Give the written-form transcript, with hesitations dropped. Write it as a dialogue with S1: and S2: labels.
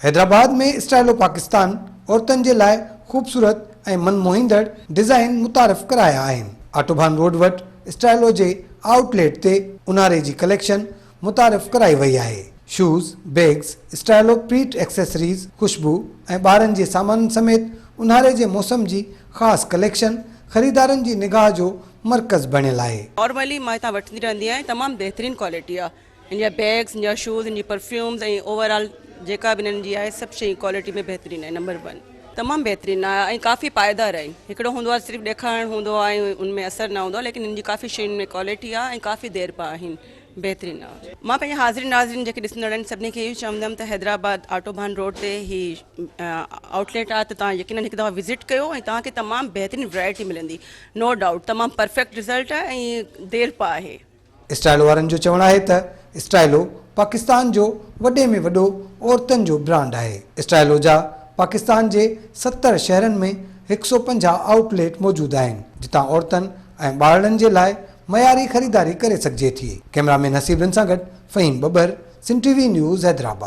S1: हैदराबाद में स्टाइलो पाकिस्तान औरतुनि जे लाइ ख़ूबसूरत ऐं मनमोहींदड़ डिज़ाइन मुतारिफ़ कराया आहिनि। आटोबान रोड वटि स्टाइलो जे आउटलेट ते ऊन्हारे जी कलेक्शन मुतारिफ़ कराई वई आहे। शूज़, बैग्स, स्टाइलो प्रीट एक्सेसरीज़, खुशबू ऐं ॿारनि जे सामान समेत ऊन्हारे जे मौसम जी ख़ासि कलेक्शन ख़रीदारनि जी निगाह जो मर्कज़ बणियल आहे।
S2: नॉर्मली मां हितां वठंदी रहंदी आहियां, तमामु बहितरीनु क्वालिटी आहे। इन जा बैग्स, इन जा शूज़, इन जी परफ्यूम्स ऐं ओवरऑल जेका बि इन्हनि जी आहे सभु शइ क्वालिटी में बहितरीनु आहे। नंबर 1 तमामु बहितरीनु आहे ऐं काफ़ी पाइदार आहिनि। हिकिड़ो हूंदो आहे सिर्फ़ु ॾेखारणु हूंदो आहे ऐं उनमें असरु न हूंदो आहे, लेकिन इन जी काफ़ी शयुनि में क्वालिटी आहे ऐं काफ़ी देरि पा आहिनि, बहितरीनु आहे। मां पंहिंजे हाज़िरी नाज़रीन जेके ॾिसंदड़ आहिनि सभिनी खे इहो चवंदमि त हैदराबाद आटोबान रोड ते ही आउटलेट आहे, त तव्हां यकीनन हिकु दफ़ा विज़िट कयो ऐं तव्हांखे तमामु बहितरीनु वैरायटी मिलंदी। नो डाउट तमामु परफेक्ट रिज़ल्ट आहे ऐं देरि पा आहे।
S1: स्टाइलो वारनि जो चवणु आहे त स्टाइलो पाकिस्तान जो वॾे में वॾो औरतुनि जो ब्रांड आहे। स्टाइलो जा पाकिस्तान जे 70 शहरनि में 150 आउटलेट मौजूदु आहिनि, जितां औरतुनि ऐं ॿारनि जे लाइ मयारी ख़रीदारी करे सघिजे थी। कैमरामैन हसीबुद्दीन सां गॾु फ़हीम बबर, सिंध टीवी न्यूज़, हैदराबाद।